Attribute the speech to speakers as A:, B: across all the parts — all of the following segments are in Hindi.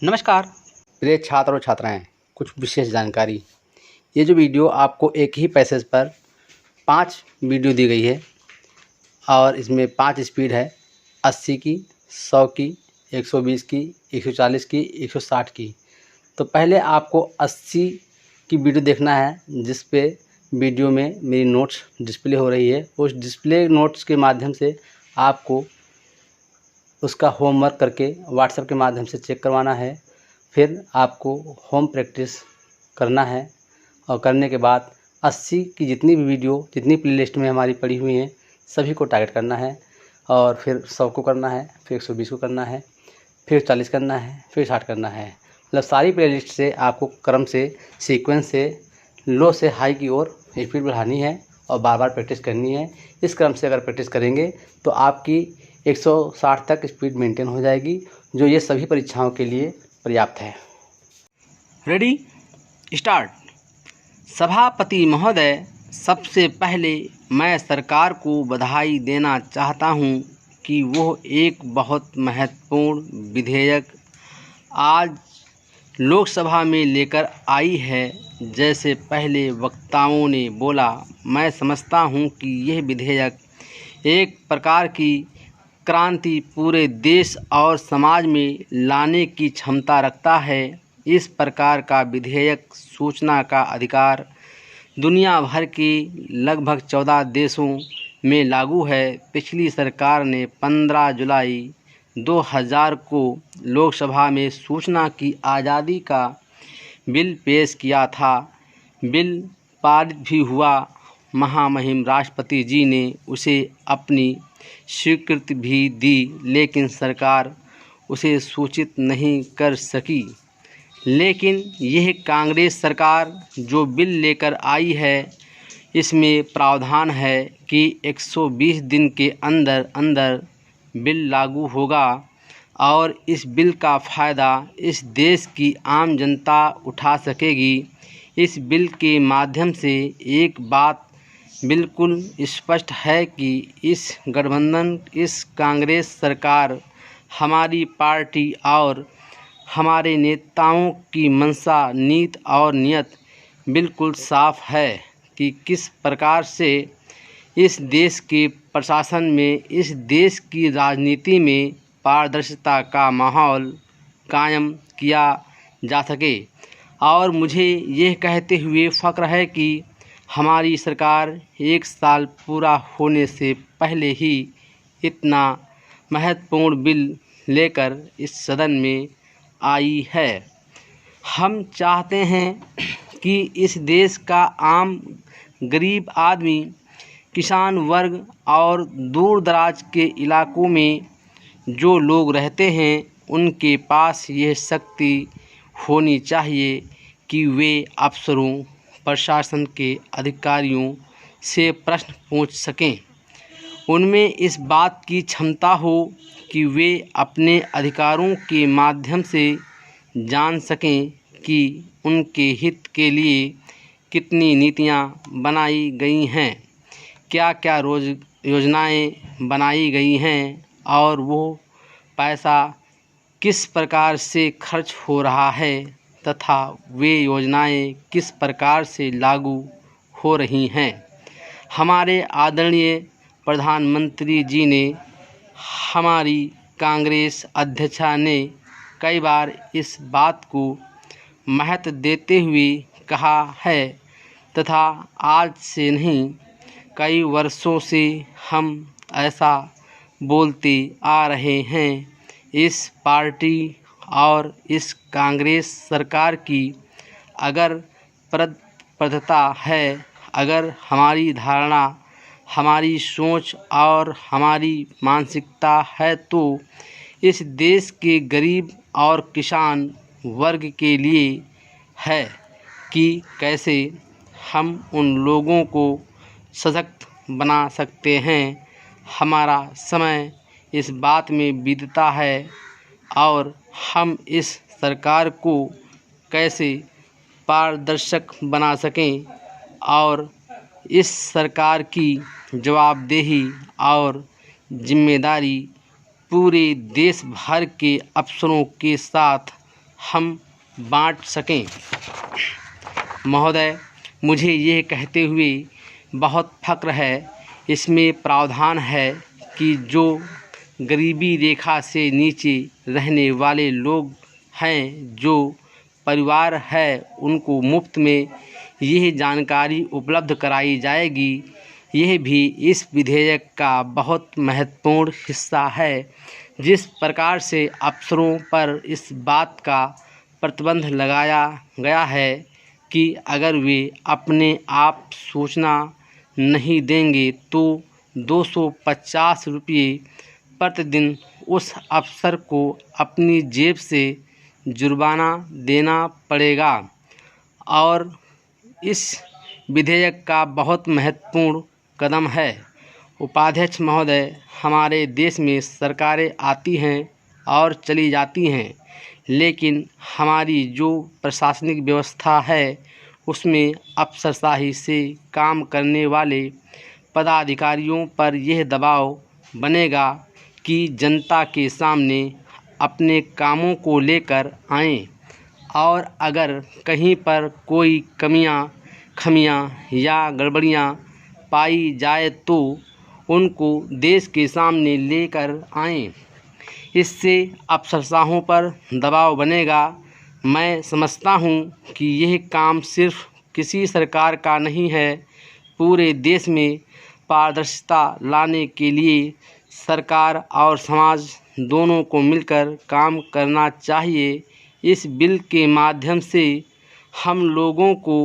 A: नमस्कार प्रिय छात्र और छात्राएं, कुछ विशेष जानकारी। ये जो वीडियो आपको एक ही पैसेज पर 5 वीडियो दी गई है और इसमें 5 स्पीड है, 80 की, 100 की, 120 की, 140 की, 160 की। तो पहले आपको 80 की वीडियो देखना है, जिस पे वीडियो में मेरी नोट्स डिस्प्ले हो रही है। उस डिस्प्ले नोट्स के माध्यम से आपको उसका होमवर्क करके व्हाट्सएप के माध्यम से चेक करवाना है। फिर आपको होम प्रैक्टिस करना है और करने के बाद 80 की जितनी भी वीडियो, जितनी प्लेलिस्ट में हमारी पड़ी हुई हैं, सभी को टारगेट करना है। और फिर 100 को करना है, फिर 120 को करना है, फिर 40 करना है, फिर 60 करना है। मतलब सारी प्लेलिस्ट से आपको क्रम से, सीक्वेंस से लो से हाई की ओर स्पीड बढ़ानी है और बार बार प्रैक्टिस करनी है। इस क्रम से अगर प्रैक्टिस करेंगे तो आपकी 160 तक स्पीड मेंटेन हो जाएगी, जो ये सभी परीक्षाओं के लिए पर्याप्त है।
B: Ready start. सभापति महोदय, सबसे पहले मैं सरकार को बधाई देना चाहता हूं कि वो एक बहुत महत्वपूर्ण विधेयक आज लोकसभा में लेकर आई है। जैसे पहले वक्ताओं ने बोला, मैं समझता हूं कि यह विधेयक एक प्रकार की क्रांति पूरे देश और समाज में लाने की क्षमता रखता है। इस प्रकार का विधेयक सूचना का अधिकार दुनिया भर के लगभग 14 देशों में लागू है। पिछली सरकार ने 15 जुलाई 2000 को लोकसभा में सूचना की आज़ादी का बिल पेश किया था। बिल पारित भी हुआ। महामहिम राष्ट्रपति जी ने उसे अपनी स्वीकृति भी दी, लेकिन सरकार उसे सूचित नहीं कर सकी। लेकिन यह कांग्रेस सरकार जो बिल लेकर आई है, इसमें प्रावधान है कि 120 दिन के अंदर अंदर बिल लागू होगा और इस बिल का फ़ायदा इस देश की आम जनता उठा सकेगी। इस बिल के माध्यम से एक बात बिल्कुल स्पष्ट है कि इस गठबंधन, इस कांग्रेस सरकार, हमारी पार्टी और हमारे नेताओं की मंशा, नीति और नियत बिल्कुल साफ है कि किस प्रकार से इस देश के प्रशासन में, इस देश की राजनीति में पारदर्शिता का माहौल कायम किया जा सके। और मुझे यह कहते हुए फ़ख्र है कि हमारी सरकार 1 साल पूरा होने से पहले ही इतना महत्वपूर्ण बिल लेकर इस सदन में आई है। हम चाहते हैं कि इस देश का आम गरीब आदमी, किसान वर्ग और दूर दराज के इलाकों में जो लोग रहते हैं, उनके पास यह शक्ति होनी चाहिए कि वे अफसरों, प्रशासन के अधिकारियों से प्रश्न पूछ सकें। उनमें इस बात की क्षमता हो कि वे अपने अधिकारों के माध्यम से जान सकें कि उनके हित के लिए कितनी नीतियां बनाई गई हैं, क्या क्या योजनाएं बनाई गई हैं और वो पैसा किस प्रकार से खर्च हो रहा है तथा वे योजनाएं किस प्रकार से लागू हो रही हैं। हमारे आदरणीय प्रधानमंत्री जी ने, हमारी कांग्रेस अध्यक्षा ने कई बार इस बात को महत्व देते हुए कहा है तथा आज से नहीं, कई वर्षों से हम ऐसा बोलते आ रहे हैं। इस पार्टी और इस कांग्रेस सरकार की अगर प्रतिबद्धता है, अगर हमारी धारणा, हमारी सोच और हमारी मानसिकता है, तो इस देश के गरीब और किसान वर्ग के लिए है कि कैसे हम उन लोगों को सशक्त बना सकते हैं। हमारा समय इस बात में बीतता है और हम इस सरकार को कैसे पारदर्शक बना सकें और इस सरकार की जवाबदेही और जिम्मेदारी पूरे देश भर के अफसरों के साथ हम बांट सकें। महोदय, मुझे ये कहते हुए बहुत फ़ख्र है, इसमें प्रावधान है कि जो गरीबी रेखा से नीचे रहने वाले लोग हैं, जो परिवार है, उनको मुफ्त में यह जानकारी उपलब्ध कराई जाएगी। यह भी इस विधेयक का बहुत महत्वपूर्ण हिस्सा है। जिस प्रकार से अफसरों पर इस बात का प्रतिबंध लगाया गया है कि अगर वे अपने आप सूचना नहीं देंगे तो 250 रुपये प्रतिदिन उस अफसर को अपनी जेब से जुर्माना देना पड़ेगा। और इस विधेयक का बहुत महत्वपूर्ण कदम है। उपाध्यक्ष महोदय, हमारे देश में सरकारें आती हैं और चली जाती हैं, लेकिन हमारी जो प्रशासनिक व्यवस्था है उसमें अफसरशाही से काम करने वाले पदाधिकारियों पर यह दबाव बनेगा कि जनता के सामने अपने कामों को लेकर आएं, और अगर कहीं पर कोई खमियां या गड़बड़ियां पाई जाए तो उनको देश के सामने लेकर आएं। इससे अफसरशाहों पर दबाव बनेगा। मैं समझता हूं कि यह काम सिर्फ किसी सरकार का नहीं है, पूरे देश में पारदर्शिता लाने के लिए सरकार और समाज दोनों को मिलकर काम करना चाहिए। इस बिल के माध्यम से हम लोगों को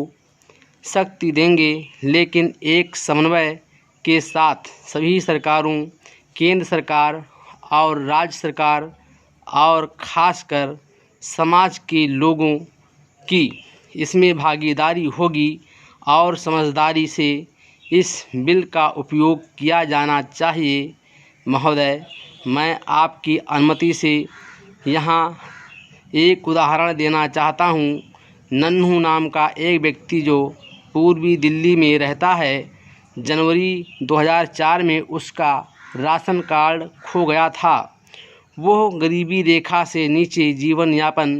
B: शक्ति देंगे, लेकिन एक समन्वय के साथ सभी सरकारों, केंद्र सरकार और राज्य सरकार और ख़ासकर समाज के लोगों की इसमें भागीदारी होगी और समझदारी से इस बिल का उपयोग किया जाना चाहिए। महोदय, मैं आपकी अनुमति से यहाँ एक उदाहरण देना चाहता हूँ। नन्हू नाम का एक व्यक्ति जो पूर्वी दिल्ली में रहता है, जनवरी 2004 में उसका राशन कार्ड खो गया था। वो गरीबी रेखा से नीचे जीवन यापन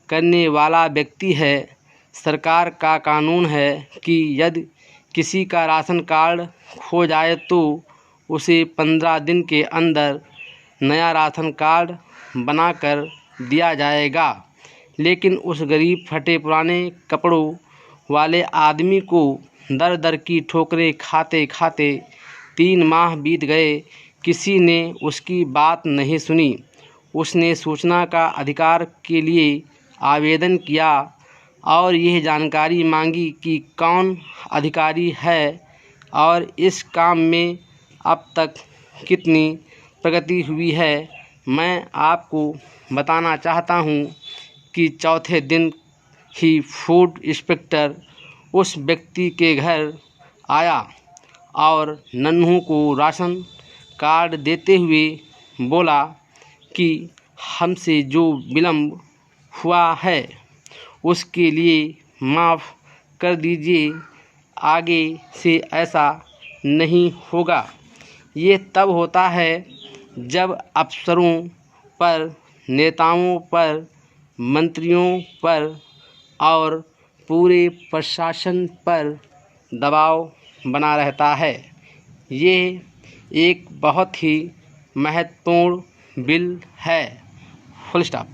B: करने वाला व्यक्ति है। सरकार का कानून है कि यदि किसी का राशन कार्ड खो जाए तो उसे 15 दिन के अंदर नया राशन कार्ड बनाकर दिया जाएगा। लेकिन उस गरीब फटे पुराने कपड़ों वाले आदमी को दर दर की ठोकरें खाते खाते 3 माह बीत गए। किसी ने उसकी बात नहीं सुनी। उसने सूचना का अधिकार के लिए आवेदन किया और यह जानकारी मांगी कि कौन अधिकारी है और इस काम में अब तक कितनी प्रगति हुई है। मैं आपको बताना चाहता हूँ कि चौथे दिन ही फूड इंस्पेक्टर उस व्यक्ति के घर आया और नन्हू को राशन कार्ड देते हुए बोला कि हमसे जो विलम्ब हुआ है उसके लिए माफ़ कर दीजिए, आगे से ऐसा नहीं होगा। ये तब होता है जब अफसरों पर, नेताओं पर, मंत्रियों पर और पूरे प्रशासन पर दबाव बना रहता है। ये एक बहुत ही महत्वपूर्ण बिल है। Full stop.